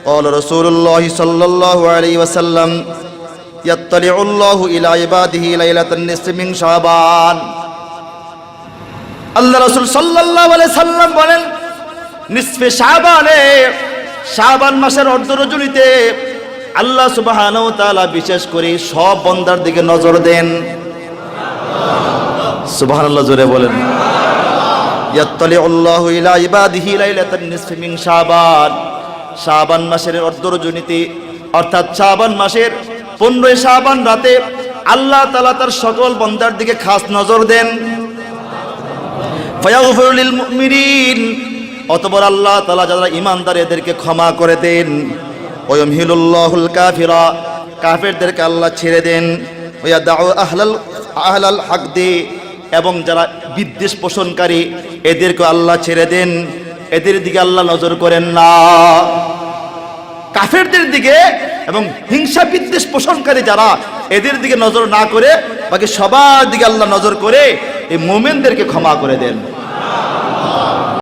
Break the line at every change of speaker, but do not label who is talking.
قال رسول الله صلى الله عليه وسلم يطلع الله إلى عباده ليلة النصف من شعبان আল্লাহ রাসূল সাল্লাল্লাহু আলাইহি সাল্লাম বলেন নিসফে শাবানে শাবান মাসের অর্ধ রজনীতে আল্লাহ সুবহানাহু ওয়া তাআলা বিশেষ করে সব বান্দার দিকে নজর দেন। সুবহানাল্লাহ জোরে বলেন। ইয়াত্তালিউল্লাহু ইলা ইবাদিহি লাইলাতান নিসফি মিন শাবান শাবান মাসের অর্ধ রজনীতে অর্থাৎ শাবান মাসের 15 শাবান রাতে আল্লাহ তাআলা তার সকল বান্দার দিকে খাস নজর দেন। ফায়াগফিরু লিল মুমিনিন অতঃপর আল্লাহ তাআলা যারা ঈমানদার এদেরকে ক্ষমা করে দেন। ওয়ায়ুমহিলুল্লাহুল কাফিরা কাফেরদেরকে আল্লাহ ছেড়ে দেন। ওয়ায়াদাউ আহলাল হাকদি এবং যারা বিদ্বেষ পোষণকারী এদেরকে আল্লাহ ছেড়ে দেন, এদের দিকে আল্লাহ নজর করেন না। কাফেরদের দিকে এবং হিংসা বিদ্বেষ পোষণকারী যারা এদের দিকে নজর না করে বাকি সবার দিকে আল্লাহ নজর করে এই মুমিনদেরকে ক্ষমা করে দেন।